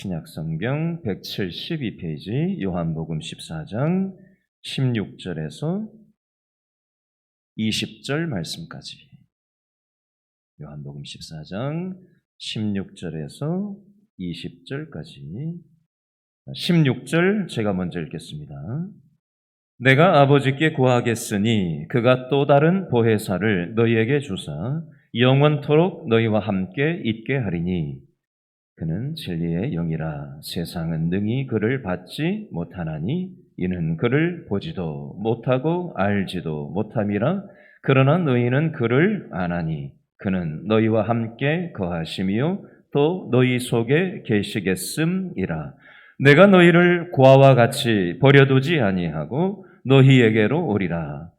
신약성경 172페이지 요한복음 14장 16절에서 20절 말씀까지. 요한복음 14장 16절에서 20절까지. 16절 제가 먼저 읽겠습니다. 내가 아버지께 구하겠으니 그가 또 다른 보혜사를 너희에게 주사 영원토록 너희와 함께 있게 하리니 그는 진리의 영이라. 세상은 능히 그를 받지 못하나니 이는 그를 보지도 못하고 알지도 못함이라. 그러나 너희는 그를 아나니 그는 너희와 함께 거하시며 또 너희 속에 계시겠음이라. 내가 너희를 고아와 같이 버려두지 아니하고 너희에게로 오리라.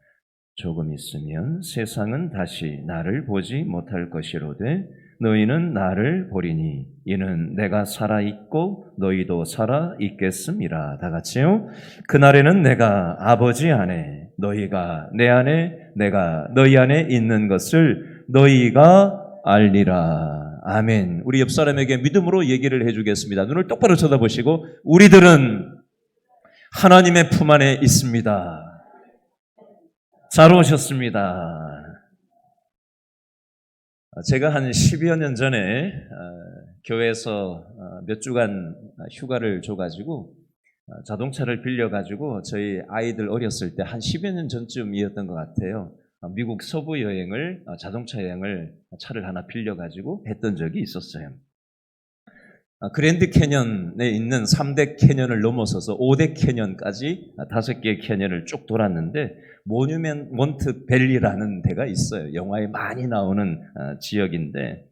조금 있으면 세상은 다시 나를 보지 못할 것이로되 너희는 나를 보리니 이는 내가 살아있고 너희도 살아있겠음이라. 다 같이요. 그날에는 내가 아버지 안에 너희가 내 안에 내가 너희 안에 있는 것을 너희가 알리라. 아멘. 우리 옆 사람에게 믿음으로 얘기를 해주겠습니다. 눈을 똑바로 쳐다보시고 우리들은 하나님의 품 안에 있습니다. 잘 오셨습니다. 제가 한 10여 년 전에 교회에서 몇 주간 휴가를 줘가지고 자동차를 빌려가지고 저희 아이들 어렸을 때 한 10여 년 전쯤이었던 것 같아요. 미국 서부 여행을, 자동차 여행을 차를 하나 빌려가지고 했던 적이 있었어요. 그랜드 캐년에 있는 3대 캐년을 넘어서서 5대 캐년까지 5개의 캐년을 쭉 돌았는데 모뉴먼트 밸리라는 데가 있어요. 영화에 많이 나오는 지역인데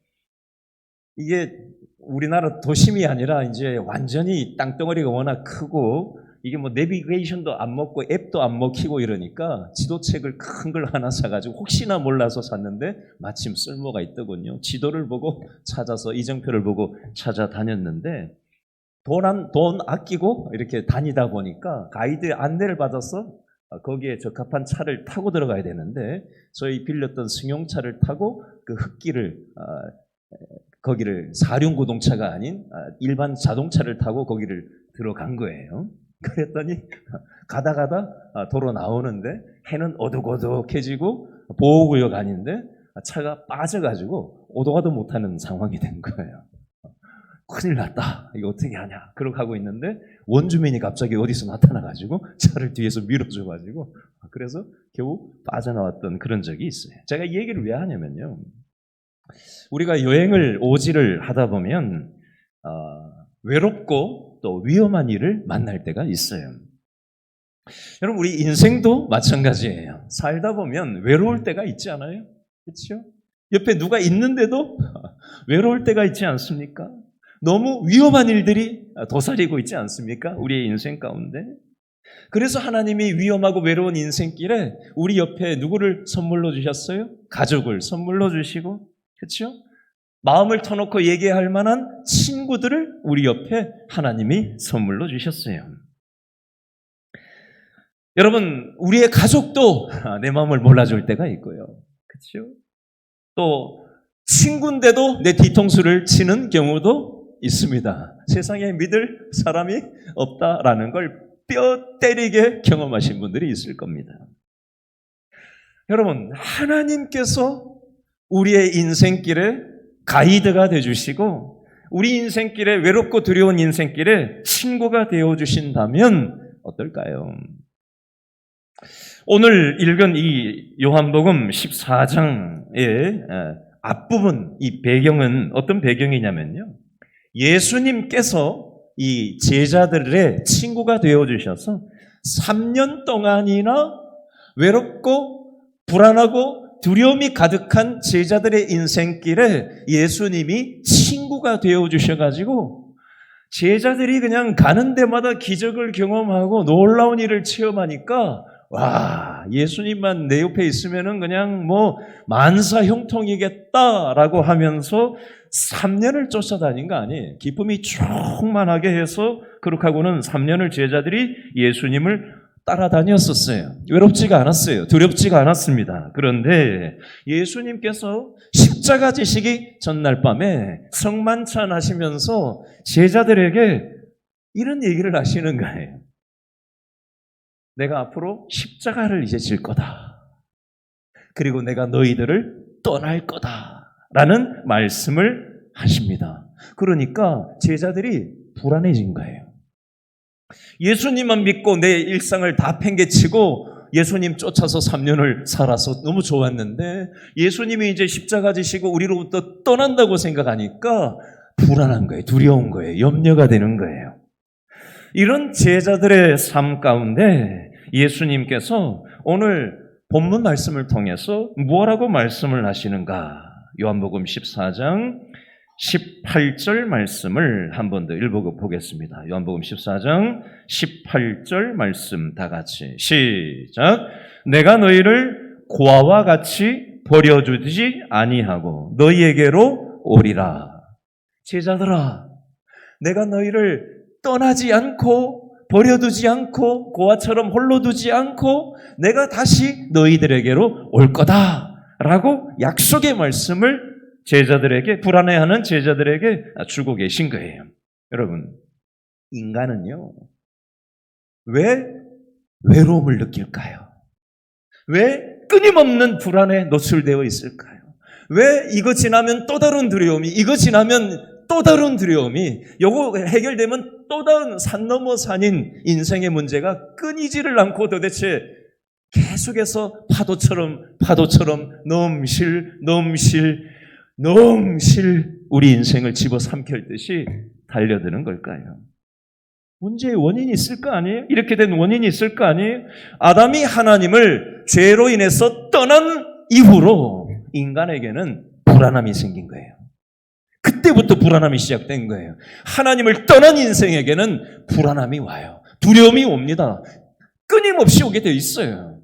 이게 우리나라 도심이 아니라 이제 완전히 땅덩어리가 워낙 크고 이게 뭐 내비게이션도 안 먹고 앱도 안 먹히고 이러니까 지도책을 큰 걸 하나 사가지고 혹시나 몰라서 샀는데 마침 쓸모가 있더군요. 지도를 보고 찾아서 이정표를 보고 찾아다녔는데 돈 아끼고 이렇게 다니다 보니까 가이드의 안내를 받아서 거기에 적합한 차를 타고 들어가야 되는데 저희 빌렸던 승용차를 타고 그 흙길을 거기를 사륜구동차가 아닌 일반 자동차를 타고 거기를 들어간 거예요. 그랬더니 가다 도로 나오는데 해는 어둑어둑해지고 보호구역 아닌데 차가 빠져가지고 오도가도 못하는 상황이 된 거예요. 큰일 났다. 이거 어떻게 하냐. 그러고 가고 있는데 원주민이 갑자기 어디서 나타나가지고 차를 뒤에서 밀어줘가지고 그래서 겨우 빠져나왔던 그런 적이 있어요. 제가 이 얘기를 왜 하냐면요. 우리가 여행을 오지를 하다 보면 외롭고 또 위험한 일을 만날 때가 있어요. 여러분 우리 인생도 마찬가지예요. 살다 보면 외로울 때가 있지 않아요? 그렇죠? 옆에 누가 있는데도 외로울 때가 있지 않습니까? 너무 위험한 일들이 도사리고 있지 않습니까? 우리의 인생 가운데. 그래서 하나님이 위험하고 외로운 인생길에 우리 옆에 누구를 선물로 주셨어요? 가족을 선물로 주시고, 그렇죠? 마음을 터놓고 얘기할 만한 친구들을 우리 옆에 하나님이 선물로 주셨어요. 여러분, 우리의 가족도 내 마음을 몰라줄 때가 있고요. 그렇죠? 또 친구인데도 내 뒤통수를 치는 경우도 있습니다. 세상에 믿을 사람이 없다라는 걸 뼈 때리게 경험하신 분들이 있을 겁니다. 여러분, 하나님께서 우리의 인생길에 가이드가 되어주시고 우리 인생길에 외롭고 두려운 인생길에 친구가 되어주신다면 어떨까요? 오늘 읽은 이 요한복음 14장의 앞부분 이 배경은 어떤 배경이냐면요. 예수님께서 이 제자들의 친구가 되어주셔서 3년 동안이나 외롭고 불안하고 두려움이 가득한 제자들의 인생길에 예수님이 친구가 되어주셔가지고 제자들이 그냥 가는 데마다 기적을 경험하고 놀라운 일을 체험하니까 와, 예수님만 내 옆에 있으면은 그냥 뭐 만사 형통이겠다라고 하면서 3년을 쫓아다닌 거 아니에요. 기쁨이 충만하게 해서 그렇게 하고는 3년을 제자들이 예수님을 따라다녔었어요. 외롭지가 않았어요. 두렵지가 않았습니다. 그런데 예수님께서 십자가 지시기 전날 밤에 성만찬 하시면서 제자들에게 이런 얘기를 하시는 거예요. 내가 앞으로 십자가를 이제 질 거다. 그리고 내가 너희들을 떠날 거다. 라는 말씀을 하십니다. 그러니까 제자들이 불안해진 거예요. 예수님만 믿고 내 일상을 다 팽개치고 예수님 쫓아서 3년을 살아서 너무 좋았는데 예수님이 이제 십자가 지시고 우리로부터 떠난다고 생각하니까 불안한 거예요. 두려운 거예요. 염려가 되는 거예요. 이런 제자들의 삶 가운데 예수님께서 오늘 본문 말씀을 통해서 뭐라고 말씀을 하시는가? 요한복음 14장 18절 말씀을 한 번 더 읽어보겠습니다. 요한복음 14장 18절 말씀 다 같이 시작. 내가 너희를 고아와 같이 버려두지 아니하고 너희에게로 오리라. 제자들아, 내가 너희를 떠나지 않고 버려두지 않고 고아처럼 홀로 두지 않고 내가 다시 너희들에게로 올 거다라고 약속의 말씀을 제자들에게, 불안해하는 제자들에게 주고 계신 거예요. 여러분, 인간은요, 왜 외로움을 느낄까요? 왜 끊임없는 불안에 노출되어 있을까요? 왜 이거 지나면 또 다른 두려움이, 이거 지나면 또 다른 두려움이, 요거 해결되면 또 다른 산 넘어 산인 인생의 문제가 끊이지를 않고 도대체 계속해서 파도처럼 넘실 우리 인생을 집어삼킬 듯이 달려드는 걸까요? 문제의 원인이 있을 거 아니에요? 이렇게 된 원인이 있을 거 아니에요? 아담이 하나님을 죄로 인해서 떠난 이후로 인간에게는 불안함이 생긴 거예요. 그때부터 불안함이 시작된 거예요. 하나님을 떠난 인생에게는 불안함이 와요. 두려움이 옵니다. 끊임없이 오게 되어 있어요.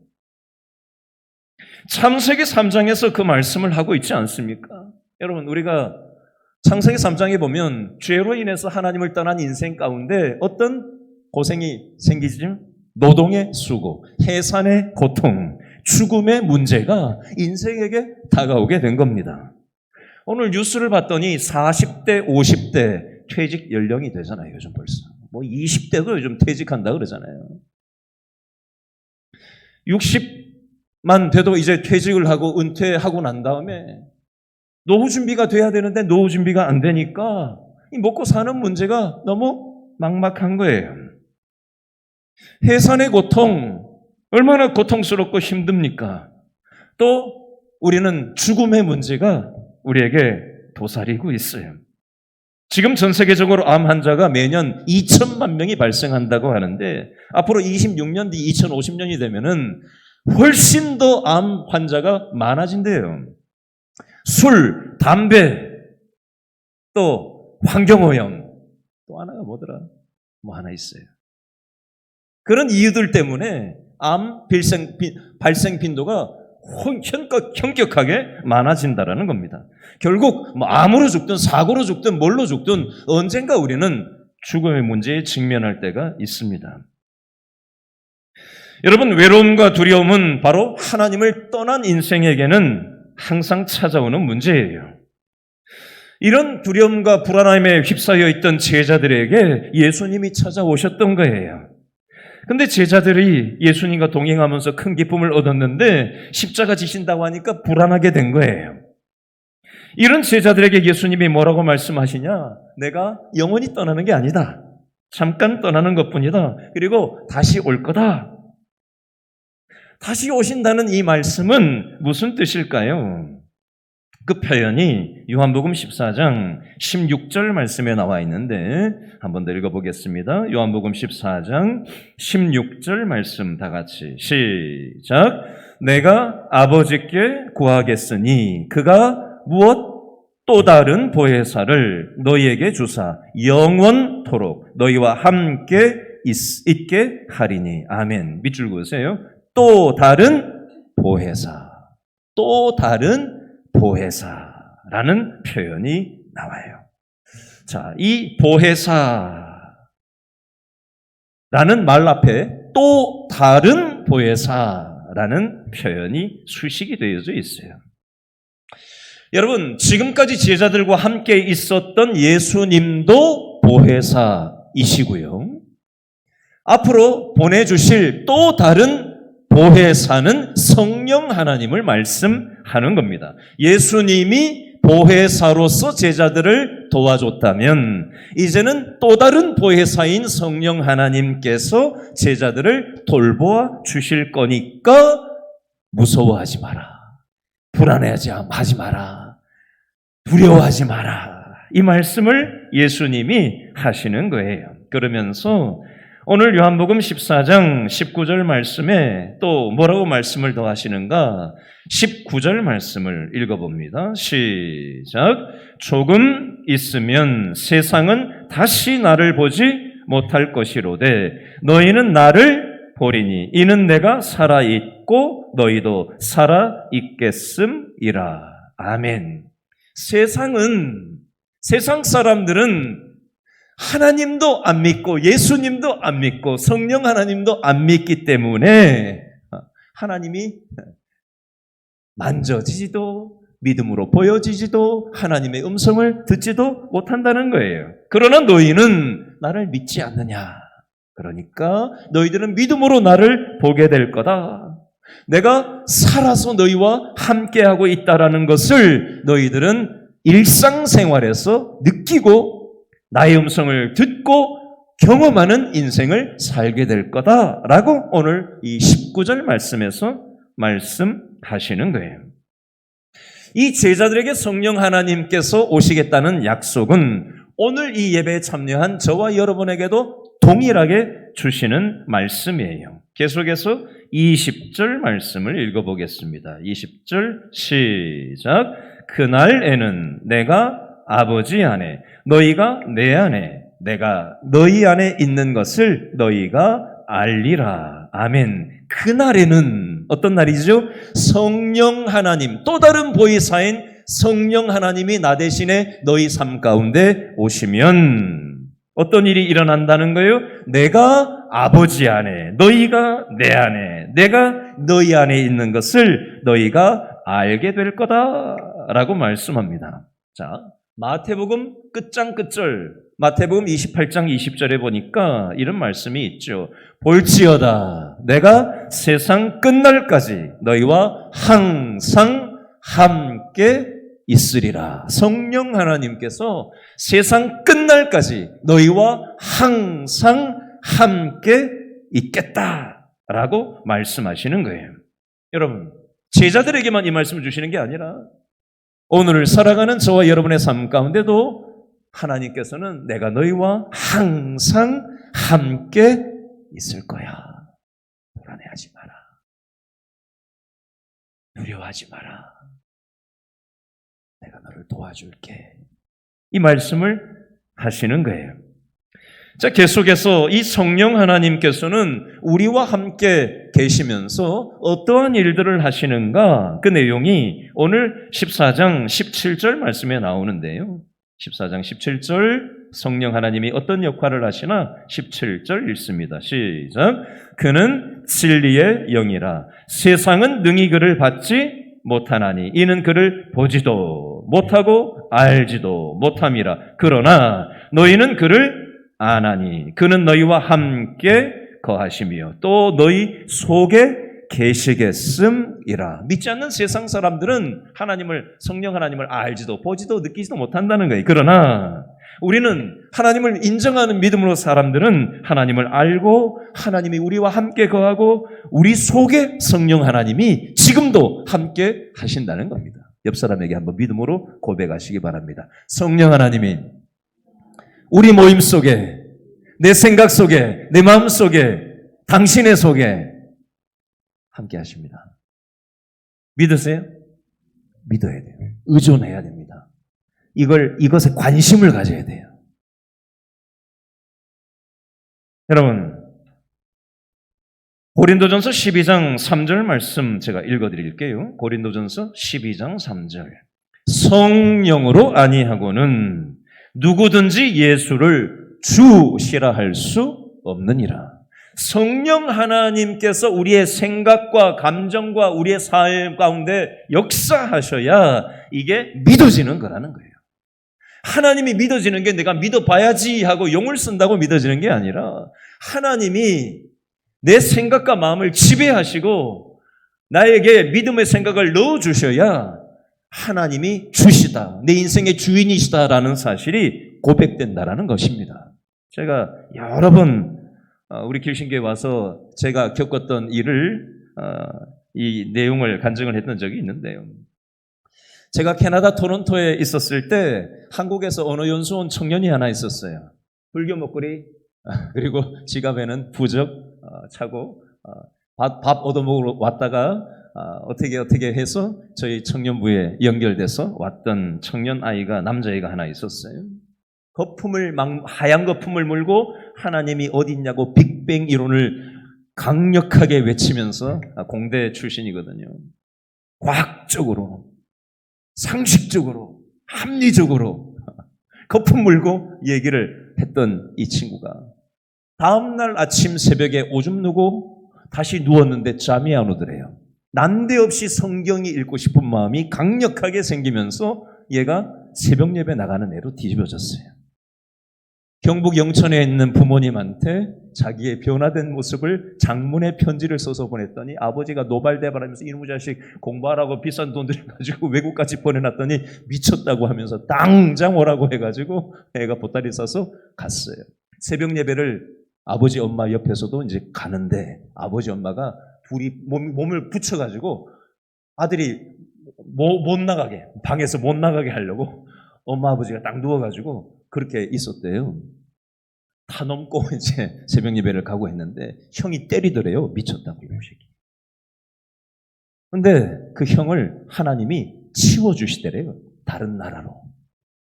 창세기 3장에서 그 말씀을 하고 있지 않습니까? 여러분, 우리가 창세기 3장에 보면 죄로 인해서 하나님을 떠난 인생 가운데 어떤 고생이 생기죠? 노동의 수고, 해산의 고통, 죽음의 문제가 인생에게 다가오게 된 겁니다. 오늘 뉴스를 봤더니 40대, 50대 퇴직 연령이 되잖아요, 요즘 벌써. 20대도 요즘 퇴직한다 그러잖아요. 60만 돼도 이제 퇴직을 하고 은퇴하고 난 다음에 노후 준비가 돼야 되는데 노후 준비가 안 되니까 이 먹고 사는 문제가 너무 막막한 거예요. 해산의 고통, 얼마나 고통스럽고 힘듭니까? 또 우리는 죽음의 문제가 우리에게 도사리고 있어요. 지금 전 세계적으로 암 환자가 매년 2천만 명이 발생한다고 하는데 앞으로 26년 뒤 2050년이 되면은 훨씬 더 암 환자가 많아진대요. 술, 담배, 또 환경오염, 또 하나가 뭐더라? 하나 있어요. 그런 이유들 때문에 암 발생 빈도가 현격하게 많아진다라는 겁니다. 결국 암으로 죽든 사고로 죽든 뭘로 죽든 언젠가 우리는 죽음의 문제에 직면할 때가 있습니다. 여러분, 외로움과 두려움은 바로 하나님을 떠난 인생에게는 항상 찾아오는 문제예요. 이런 두려움과 불안함에 휩싸여 있던 제자들에게 예수님이 찾아오셨던 거예요. 근데 제자들이 예수님과 동행하면서 큰 기쁨을 얻었는데 십자가 지신다고 하니까 불안하게 된 거예요. 이런 제자들에게 예수님이 뭐라고 말씀하시냐? 내가 영원히 떠나는 게 아니다. 잠깐 떠나는 것뿐이다. 그리고 다시 올 거다. 다시 오신다는 이 말씀은 무슨 뜻일까요? 그 표현이 요한복음 14장 16절 말씀에 나와 있는데 한 번 더 읽어보겠습니다. 요한복음 14장 16절 말씀 다 같이 시작. 내가 아버지께 구하겠으니 그가 무엇? 또 다른 보혜사를 너희에게 주사 영원토록 너희와 함께 있게 하리니. 아멘. 밑줄 그으세요. 또 다른 보혜사, 또 다른 보혜사라는 표현이 나와요. 자, 이 보혜사라는 말 앞에 또 다른 보혜사라는 표현이 수식이 되어져 있어요. 여러분, 지금까지 제자들과 함께 있었던 예수님도 보혜사이시고요. 앞으로 보내주실 또 다른 보혜사는 성령 하나님을 말씀하는 겁니다. 예수님이 보혜사로서 제자들을 도와줬다면 이제는 또 다른 보혜사인 성령 하나님께서 제자들을 돌보아 주실 거니까 무서워하지 마라. 불안해하지 마라. 두려워하지 마라. 이 말씀을 예수님이 하시는 거예요. 그러면서 오늘 요한복음 14장 19절 말씀에 또 뭐라고 말씀을 더 하시는가? 19절 말씀을 읽어봅니다. 시작. 조금 있으면 세상은 다시 나를 보지 못할 것이로되 너희는 나를 보리니 이는 내가 살아있고 너희도 살아있겠음이라. 아멘. 세상 사람들은 하나님도 안 믿고 예수님도 안 믿고 성령 하나님도 안 믿기 때문에 하나님이 만져지지도 믿음으로 보여지지도 하나님의 음성을 듣지도 못한다는 거예요. 그러나 너희는 나를 믿지 않느냐. 그러니까 너희들은 믿음으로 나를 보게 될 거다. 내가 살아서 너희와 함께하고 있다라는 것을 너희들은 일상생활에서 느끼고 나의 음성을 듣고 경험하는 인생을 살게 될 거다라고 오늘 이 19절 말씀에서 말씀하시는 거예요. 이 제자들에게 성령 하나님께서 오시겠다는 약속은 오늘 이 예배에 참여한 저와 여러분에게도 동일하게 주시는 말씀이에요. 계속해서 20절 말씀을 읽어보겠습니다. 20절 시작. 그날에는 내가 아버지 안에 너희가 내 안에 내가 너희 안에 있는 것을 너희가 알리라. 아멘. 그날에는 어떤 날이죠? 성령 하나님, 또 다른 보혜사인 성령 하나님이 나 대신에 너희 삶 가운데 오시면 어떤 일이 일어난다는 거예요? 내가 아버지 안에, 너희가 내 안에, 내가 너희 안에 있는 것을 너희가 알게 될 거다라고 말씀합니다. 자, 마태복음 끝장 끝절, 마태복음 28장 20절에 보니까 이런 말씀이 있죠. 볼지어다 내가 세상 끝날까지 너희와 항상 함께 있으리라. 성령 하나님께서 세상 끝날까지 너희와 항상 함께 있겠다라고 말씀하시는 거예요. 여러분, 제자들에게만 이 말씀을 주시는 게 아니라 오늘을 살아가는 저와 여러분의 삶 가운데도 하나님께서는 내가 너희와 항상 함께 있을 거야. 불안해하지 마라. 두려워하지 마라. 내가 너를 도와줄게. 이 말씀을 하시는 거예요. 자, 계속해서 이 성령 하나님께서는 우리와 함께 계시면서 어떠한 일들을 하시는가? 그 내용이 오늘 14장 17절 말씀에 나오는데요. 14장 17절 성령 하나님이 어떤 역할을 하시나 17절 읽습니다. 시작. 그는 진리의 영이라 세상은 능히 그를 받지 못하나니 이는 그를 보지도 못하고 알지도 못함이라. 그러나 너희는 그를 아나니 그는 너희와 함께 거하시며 또 너희 속에 계시겠음이라. 믿지 않는 세상 사람들은 성령 하나님을 알지도 보지도 느끼지도 못한다는 거예요. 그러나 우리는 하나님을 인정하는 믿음으로 사람들은 하나님을 알고 하나님이 우리와 함께 거하고 우리 속에 성령 하나님이 지금도 함께 하신다는 겁니다. 옆 사람에게 한번 믿음으로 고백하시기 바랍니다. 성령 하나님이 우리 모임 속에, 내 생각 속에, 내 마음 속에, 당신의 속에 함께 하십니다. 믿으세요? 믿어야 돼요. 의존해야 됩니다. 이것에 관심을 가져야 돼요. 여러분, 고린도전서 12장 3절 말씀 제가 읽어드릴게요. 고린도전서 12장 3절. 성령으로 아니하고는 누구든지 예수를 주시라 할 수 없느니라. 성령 하나님께서 우리의 생각과 감정과 우리의 삶 가운데 역사하셔야 이게 믿어지는 거라는 거예요. 하나님이 믿어지는 게 내가 믿어봐야지 하고 용을 쓴다고 믿어지는 게 아니라 하나님이 내 생각과 마음을 지배하시고 나에게 믿음의 생각을 넣어주셔야 하나님이 주시다, 내 인생의 주인이시다라는 사실이 고백된다라는 것입니다. 제가 여러 번 우리 길신교에 와서 제가 겪었던 일을 이 내용을 간증을 했던 적이 있는데요. 제가 캐나다 토론토에 있었을 때 한국에서 언어연수 온 청년이 하나 있었어요. 불교 목걸이 그리고 지갑에는 부적 차고 밥 얻어먹으러 왔다가 어떻게 해서 저희 청년부에 연결돼서 왔던 청년 아이가, 남자아이가 하나 있었어요. 하얀 거품을 물고 하나님이 어디 있냐고 빅뱅 이론을 강력하게 외치면서, 공대 출신이거든요. 과학적으로, 상식적으로, 합리적으로 거품 물고 얘기를 했던 이 친구가 다음날 아침 새벽에 오줌 누고 다시 누웠는데 잠이 안 오더래요. 난데없이 성경이 읽고 싶은 마음이 강력하게 생기면서 얘가 새벽 예배 나가는 애로 뒤집어졌어요. 경북 영천에 있는 부모님한테 자기의 변화된 모습을 장문의 편지를 써서 보냈더니 아버지가 노발대발하면서 이놈의 자식 공부하라고 비싼 돈 들여가지고 외국까지 보내놨더니 미쳤다고 하면서 당장 오라고 해가지고 애가 보따리 싸서 갔어요. 새벽 예배를 아버지 엄마 옆에서도 이제 가는데 아버지 엄마가 둘이 몸을 붙여가지고 아들이 못 나가게, 방에서 못 나가게 하려고 엄마 아버지가 딱 누워가지고 그렇게 있었대요. 다 넘고 이제 새벽 예배를 가고 했는데 형이 때리더래요. 미쳤다고 이 새끼. 근데 그 형을 하나님이 치워주시더래요. 다른 나라로.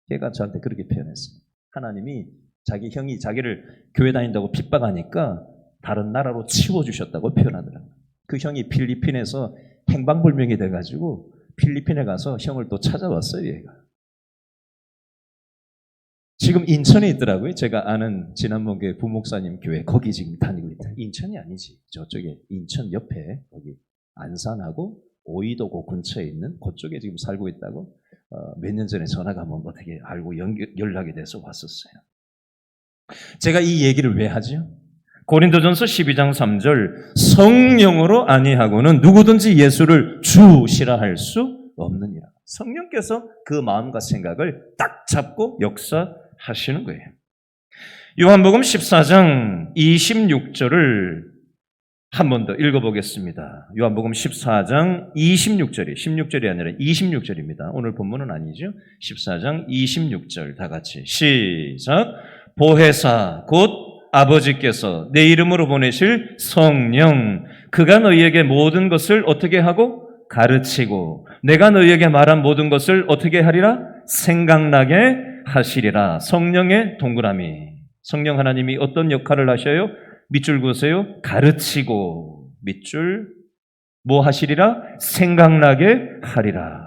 걔가 저한테 그렇게 표현했어요. 하나님이 자기 형이 자기를 교회 다닌다고 핍박하니까 다른 나라로 치워주셨다고 표현하더라고요. 그 형이 필리핀에서 행방불명이 돼가지고 필리핀에 가서 형을 또 찾아왔어요. 얘가. 지금 인천에 있더라고요. 제가 아는 지난번교회 부목사님 교회 거기 지금 다니고 있다. 인천이 아니지. 저쪽에 인천 옆에 거기 안산하고 오이도 그 근처에 있는 그쪽에 지금 살고 있다고 몇 년 전에 전화가 한번 어떻게 알고 연락이 돼서 왔었어요. 제가 이 얘기를 왜 하죠? 고린도전서 12장 3절 성령으로 아니하고는 누구든지 예수를 주시라 할 수 없느니라. 성령께서 그 마음과 생각을 딱 잡고 역사하시는 거예요. 요한복음 14장 26절을 한 번 더 읽어보겠습니다. 요한복음 14장 26절이 16절이 아니라 26절입니다. 오늘 본문은 아니죠. 14장 26절 다 같이 시작. 보혜사 곧 아버지께서 내 이름으로 보내실 성령 그가 너희에게 모든 것을 어떻게 하고 가르치고 내가 너희에게 말한 모든 것을 어떻게 하리라? 생각나게 하시리라. 성령의 동그라미. 성령 하나님이 어떤 역할을 하셔요? 밑줄 그으세요. 가르치고 밑줄 뭐 하시리라? 생각나게 하리라.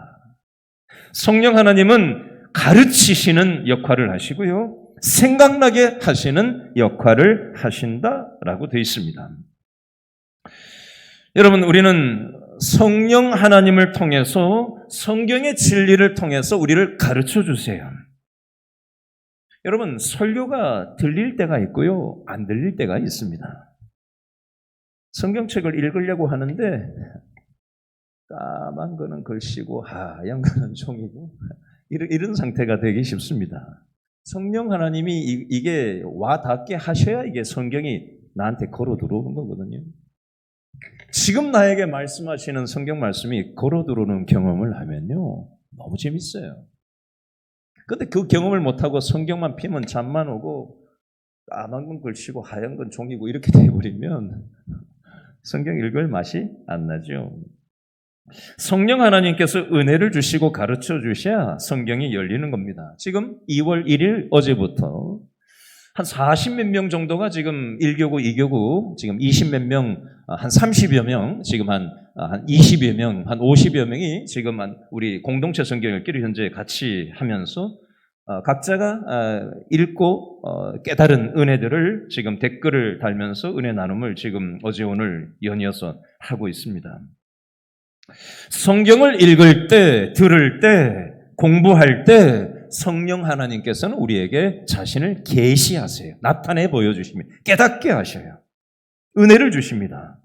성령 하나님은 가르치시는 역할을 하시고요. 생각나게 하시는 역할을 하신다라고 되어 있습니다. 여러분, 우리는 성령 하나님을 통해서 성경의 진리를 통해서 우리를 가르쳐 주세요. 여러분, 설교가 들릴 때가 있고요, 안 들릴 때가 있습니다. 성경책을 읽으려고 하는데 까만 거는 글씨고 하얀 거는 종이고 이런 상태가 되기 쉽습니다. 성령 하나님이 이게 와닿게 하셔야 이게 성경이 나한테 걸어 들어오는 거거든요. 지금 나에게 말씀하시는 성경 말씀이 걸어 들어오는 경험을 하면요, 너무 재밌어요. 근데 그 경험을 못하고 성경만 피면 잠만 오고 까만 건 글씨고 하얀 건 종이고 이렇게 돼버리면 성경 읽을 맛이 안 나죠. 성령 하나님께서 은혜를 주시고 가르쳐 주셔야 성경이 열리는 겁니다. 지금 2월 1일 어제부터 한 40몇 명 정도가 지금 1교구, 2교구, 지금 20몇 명, 한 30여 명, 지금 한 20여 명, 한 50여 명이 지금 우리 공동체 성경 읽기를 현재 같이 하면서 각자가 읽고 깨달은 은혜들을 지금 댓글을 달면서 은혜 나눔을 지금 어제 오늘 연이어서 하고 있습니다. 성경을 읽을 때, 들을 때, 공부할 때 성령 하나님께서는 우리에게 자신을 계시하세요. 나타내 보여주시며 깨닫게 하셔요. 은혜를 주십니다.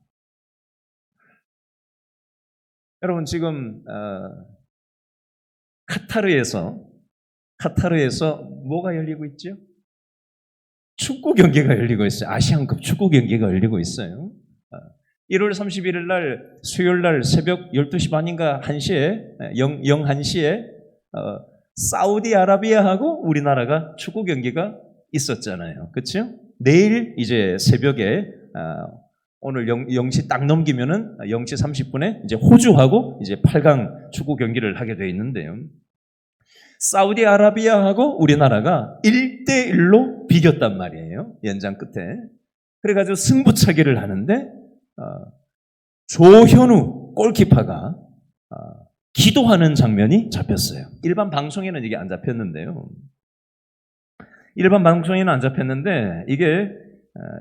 여러분 지금 카타르에서 뭐가 열리고 있죠? 축구 경기가 열리고 있어요. 아시안컵 축구 경기가 열리고 있어요. 1월 31일 날 수요일 날 새벽 12시 반인가 1시에 1시에 사우디아라비아하고 우리나라가 축구 경기가 있었잖아요. 그렇죠? 내일 이제 새벽에 오늘 0시 딱 넘기면은 0시 30분에 이제 호주하고 이제 8강 축구 경기를 하게 돼 있는데요. 사우디아라비아하고 우리나라가 1대1로 비겼단 말이에요. 연장 끝에. 그래가지고 승부차기를 하는데 조현우 골키퍼가 기도하는 장면이 잡혔어요. 일반 방송에는 이게 안 잡혔는데요. 일반 방송에는 안 잡혔는데 이게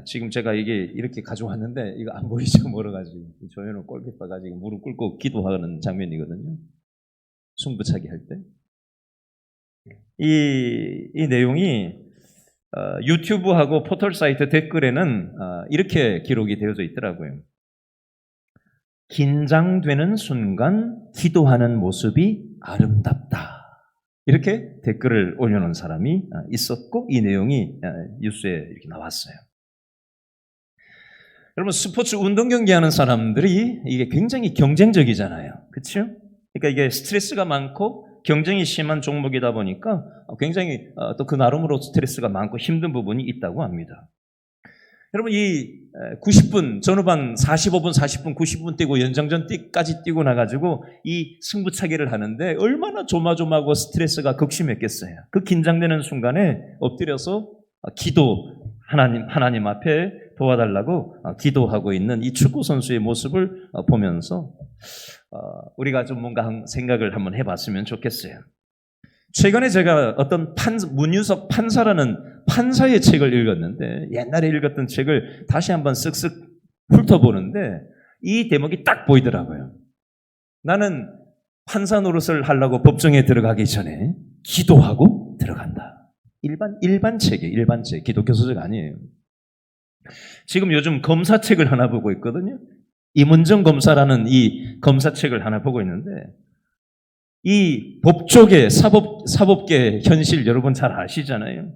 지금 제가 이게 이렇게 가져왔는데 이거 안 보이죠? 멀어가지고 조현우 골키퍼가 지금 무릎 꿇고 기도하는 장면이거든요. 승부차기 할 때. 이 내용이 유튜브하고 포털 사이트 댓글에는 이렇게 기록이 되어져 있더라고요. 긴장되는 순간 기도하는 모습이 아름답다. 이렇게 댓글을 올려놓은 사람이 있었고 이 내용이 뉴스에 이렇게 나왔어요. 여러분 스포츠 운동 경기하는 사람들이 이게 굉장히 경쟁적이잖아요. 그렇죠? 그러니까 이게 스트레스가 많고 경쟁이 심한 종목이다 보니까 굉장히 또 그 나름으로 스트레스가 많고 힘든 부분이 있다고 합니다. 여러분 이 90분, 전후반 45분, 40분, 90분 뛰고 연장전까지 뛰고 나가지고 이 승부차기를 하는데 얼마나 조마조마하고 스트레스가 극심했겠어요. 그 긴장되는 순간에 엎드려서 하나님 앞에 도와달라고 기도하고 있는 이 축구 선수의 모습을 보면서 우리가 좀 뭔가 생각을 한번 해봤으면 좋겠어요. 최근에 제가 어떤 문유석 판사라는 판사의 책을 읽었는데 옛날에 읽었던 책을 다시 한번 쓱쓱 훑어보는데 이 대목이 딱 보이더라고요. 나는 판사 노릇을 하려고 법정에 들어가기 전에 기도하고 들어간다. 일반 책, 기독교 서적 아니에요. 지금 요즘 검사책을 하나 보고 있거든요. 임은정 검사라는 이 검사책을 하나 보고 있는데 이 법조계, 사법계 현실 여러분 잘 아시잖아요.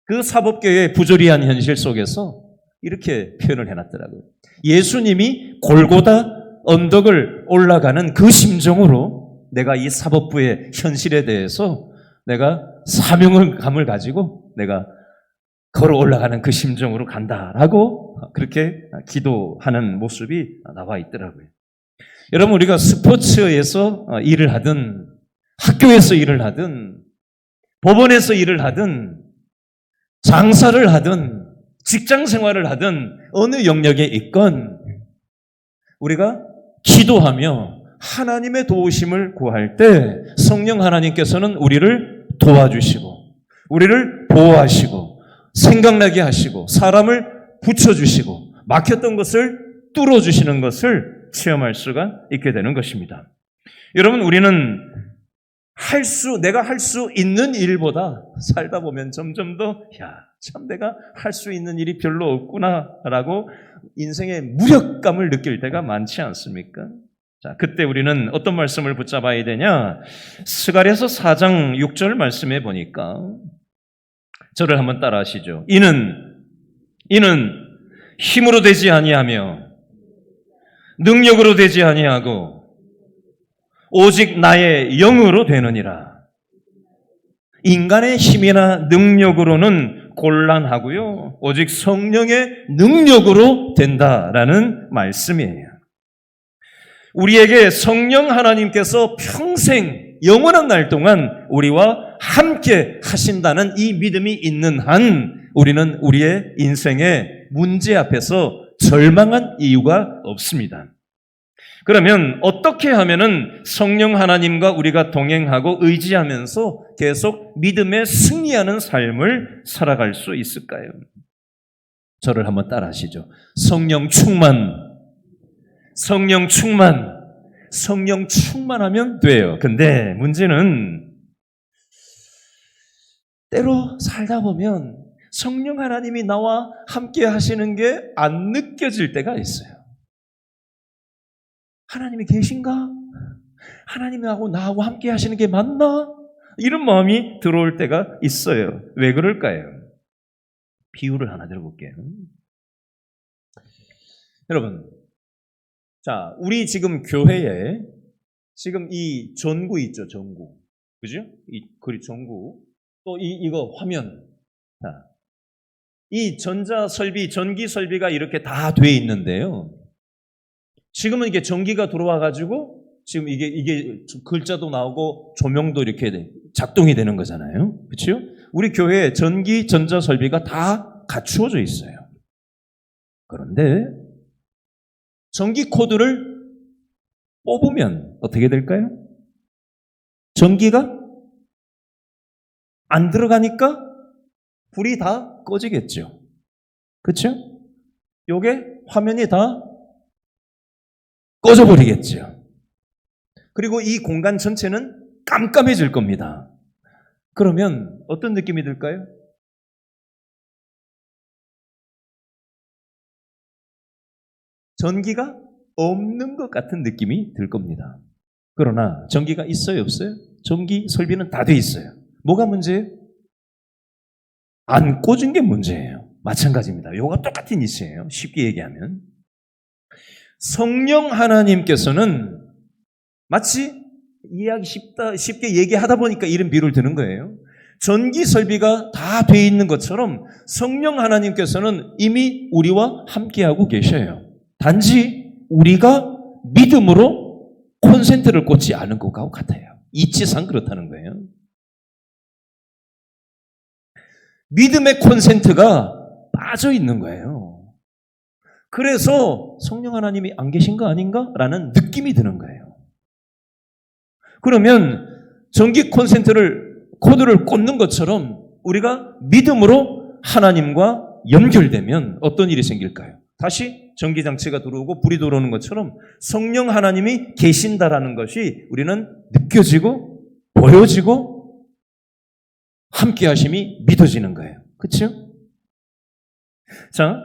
그 사법계의 부조리한 현실 속에서 이렇게 표현을 해놨더라고요. 예수님이 골고다 언덕을 올라가는 그 심정으로 내가 이 사법부의 현실에 대해서 내가 사명감을 가지고 내가 걸어 올라가는 그 심정으로 간다라고 그렇게 기도하는 모습이 나와 있더라고요. 여러분 우리가 스포츠에서 일을 하든 학교에서 일을 하든 법원에서 일을 하든 장사를 하든 직장 생활을 하든 어느 영역에 있건 우리가 기도하며 하나님의 도우심을 구할 때 성령 하나님께서는 우리를 도와주시고 우리를 보호하시고 생각나게 하시고 사람을 붙여주시고 막혔던 것을 뚫어주시는 것을 체험할 수가 있게 되는 것입니다. 여러분 우리는 내가 할 수 있는 일보다 살다 보면 점점 더 참 내가 할 수 있는 일이 별로 없구나라고 인생의 무력감을 느낄 때가 많지 않습니까? 자, 그때 우리는 어떤 말씀을 붙잡아야 되냐? 스가랴서 4장 6절 말씀에 보니까 저를 한번 따라 하시죠. 이는 힘으로 되지 아니하며 능력으로 되지 아니하고 오직 나의 영으로 되느니라. 인간의 힘이나 능력으로는 곤란하고요. 오직 성령의 능력으로 된다라는 말씀이에요. 우리에게 성령 하나님께서 평생 영원한 날 동안 우리와 함께 하신다는 이 믿음이 있는 한 우리는 우리의 인생의 문제 앞에서 절망한 이유가 없습니다. 그러면 어떻게 하면은 성령 하나님과 우리가 동행하고 의지하면서 계속 믿음에 승리하는 삶을 살아갈 수 있을까요? 저를 한번 따라 하시죠. 성령 충만, 성령 충만, 성령 충만하면 돼요. 근데 문제는 때로 살다 보면 성령 하나님이 나와 함께 하시는 게 안 느껴질 때가 있어요. 하나님이 계신가? 하나님하고 나하고 함께 하시는 게 맞나? 이런 마음이 들어올 때가 있어요. 왜 그럴까요? 비유를 하나 들어볼게요. 여러분, 자, 우리 지금 교회에 지금 이 전구 있죠, 전구. 그죠? 전구. 또 이거 화면. 자, 이 전자 설비, 전기 설비가 이렇게 다 돼 있는데요. 지금은 이게 전기가 들어와가지고 지금 이게 글자도 나오고 조명도 이렇게 작동이 되는 거잖아요. 그렇죠? 우리 교회에 전기, 전자 설비가 다 갖추어져 있어요. 그런데 전기 코드를 뽑으면 어떻게 될까요? 전기가 안 들어가니까 불이 다 꺼지겠죠. 그렇죠? 요게 화면이 다 꺼져버리겠죠. 그리고 이 공간 전체는 깜깜해질 겁니다. 그러면 어떤 느낌이 들까요? 전기가 없는 것 같은 느낌이 들 겁니다. 그러나 전기가 있어요, 없어요? 전기 설비는 다 돼 있어요. 뭐가 문제예요? 안 꽂은 게 문제예요. 마찬가지입니다. 이거가 똑같은 이치예요. 쉽게 얘기하면. 성령 하나님께서는 마치 이해하기 쉽게 얘기하다 보니까 이런 비유를 드는 거예요. 전기 설비가 다 돼 있는 것처럼 성령 하나님께서는 이미 우리와 함께하고 계셔요. 단지 우리가 믿음으로 콘센트를 꽂지 않은 것과 같아요. 이치상 그렇다는 거예요. 믿음의 콘센트가 빠져 있는 거예요. 그래서 성령 하나님이 안 계신 거 아닌가? 라는 느낌이 드는 거예요. 그러면 전기 코드를 꽂는 것처럼 우리가 믿음으로 하나님과 연결되면 어떤 일이 생길까요? 다시 전기장치가 들어오고 불이 들어오는 것처럼 성령 하나님이 계신다라는 것이 우리는 느껴지고 보여지고 함께 하심이 믿어지는 거예요. 그렇죠? 자,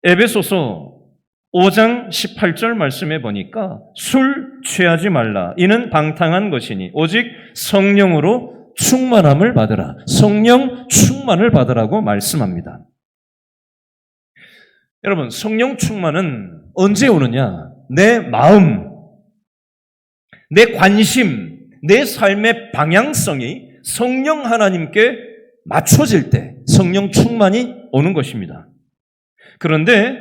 에베소서 5장 18절 말씀해 보니까 술 취하지 말라. 이는 방탕한 것이니 오직 성령으로 충만함을 받으라. 성령 충만을 받으라고 말씀합니다. 여러분, 성령 충만은 언제 오느냐? 내 마음, 내 관심, 내 삶의 방향성이 성령 하나님께 맞춰질 때 성령 충만이 오는 것입니다. 그런데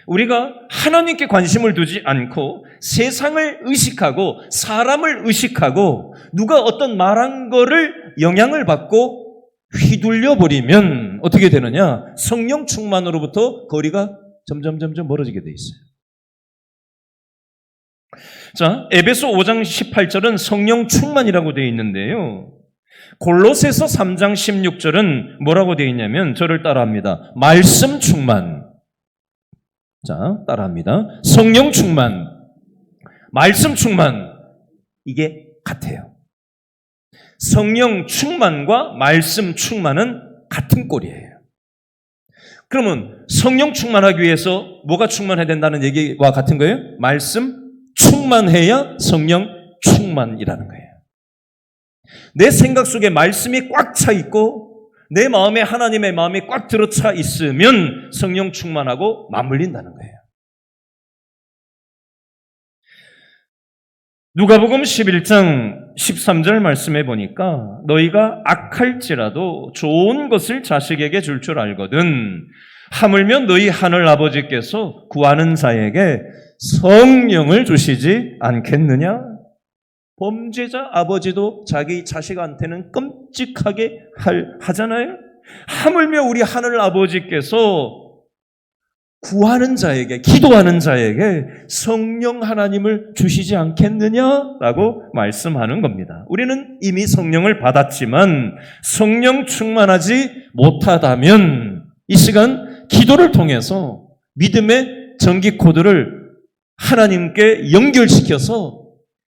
우리가 하나님께 관심을 두지 않고 세상을 의식하고 사람을 의식하고 누가 어떤 말한 거를 영향을 받고 휘둘려 버리면 어떻게 되느냐? 성령 충만으로부터 거리가 점점 멀어지게 돼 있어요. 자, 에베소 5장 18절은 성령 충만이라고 되어 있는데요. 골로새서 3장 16절은 뭐라고 되어 있냐면 저를 따라합니다. 말씀 충만. 자, 따라합니다. 성령 충만, 말씀 충만, 이게 같아요. 성령 충만과 말씀 충만은 같은 꼴이에요. 그러면 성령 충만하기 위해서 뭐가 충만해야 된다는 얘기와 같은 거예요? 말씀 충만해야 성령 충만이라는 거예요. 내 생각 속에 말씀이 꽉 차 있고 내 마음에 하나님의 마음이 꽉 들어차 있으면 성령 충만하고 맞물린다는 거예요. 누가복음 11장 13절 말씀해 보니까 너희가 악할지라도 좋은 것을 자식에게 줄 줄 알거든 하물며 너희 하늘 아버지께서 구하는 자에게 성령을 주시지 않겠느냐? 범죄자 아버지도 자기 자식한테는 끔찍하게 하잖아요. 하물며 우리 하늘 아버지께서 구하는 자에게, 기도하는 자에게 성령 하나님을 주시지 않겠느냐라고 말씀하는 겁니다. 우리는 이미 성령을 받았지만 성령 충만하지 못하다면 이 시간 기도를 통해서 믿음의 전기 코드를 하나님께 연결시켜서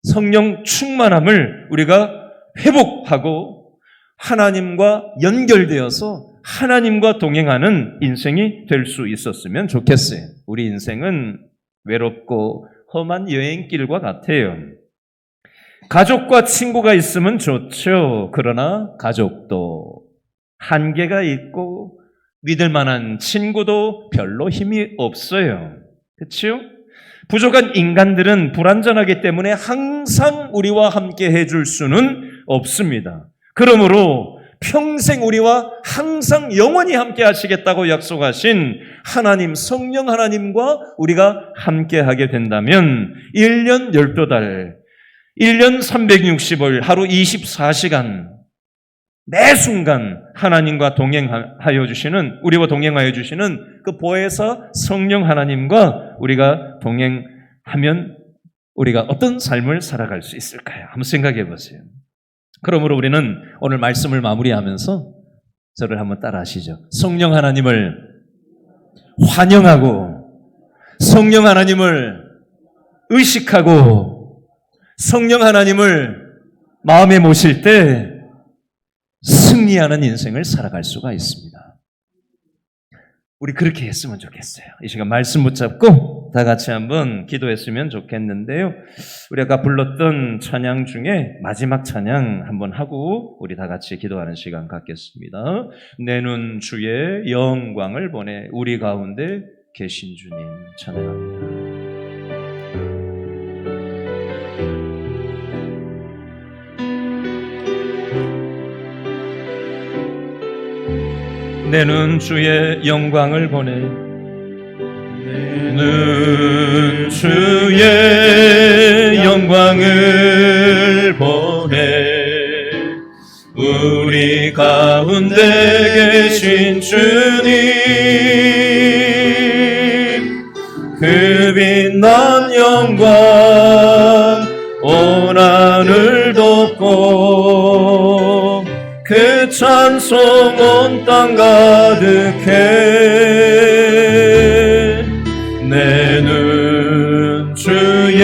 성령 충만함을 우리가 회복하고 하나님과 연결되어서 하나님과 동행하는 인생이 될 수 있었으면 좋겠어요. 우리 인생은 외롭고 험한 여행길과 같아요. 가족과 친구가 있으면 좋죠. 그러나 가족도 한계가 있고 믿을 만한 친구도 별로 힘이 없어요. 그렇죠? 부족한 인간들은 불완전하기 때문에 항상 우리와 함께 해줄 수는 없습니다. 그러므로 평생 우리와 항상 영원히 함께 하시겠다고 약속하신 하나님, 성령 하나님과 우리가 함께 하게 된다면 1년 12달, 1년 360일, 하루 24시간 매 순간 하나님과 동행하여 주시는, 우리와 동행하여 주시는 그 보혜사 성령 하나님과 우리가 동행하면 우리가 어떤 삶을 살아갈 수 있을까요? 한번 생각해 보세요. 그러므로 우리는 오늘 말씀을 마무리하면서 저를 한번 따라 하시죠. 성령 하나님을 환영하고 성령 하나님을 의식하고 성령 하나님을 마음에 모실 때 승리하는 인생을 살아갈 수가 있습니다. 우리 그렇게 했으면 좋겠어요. 이 시간 말씀 붙잡고 다 같이 한번 기도했으면 좋겠는데요. 우리 아까 불렀던 찬양 중에 마지막 찬양 한번 하고 우리 다 같이 기도하는 시간 갖겠습니다. 내 눈 주의 영광을 보내 우리 가운데 계신 주님 찬양합니다. 내 눈 주의 영광을 보내 내 눈 주의 영광을 보내 우리 가운데 계신 주님 그 빛난 영광 온 하늘 덮고 그 찬송 온 땅 가득해 내 눈 주의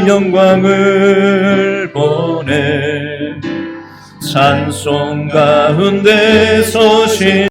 영광을 보내 찬송 가운데 서신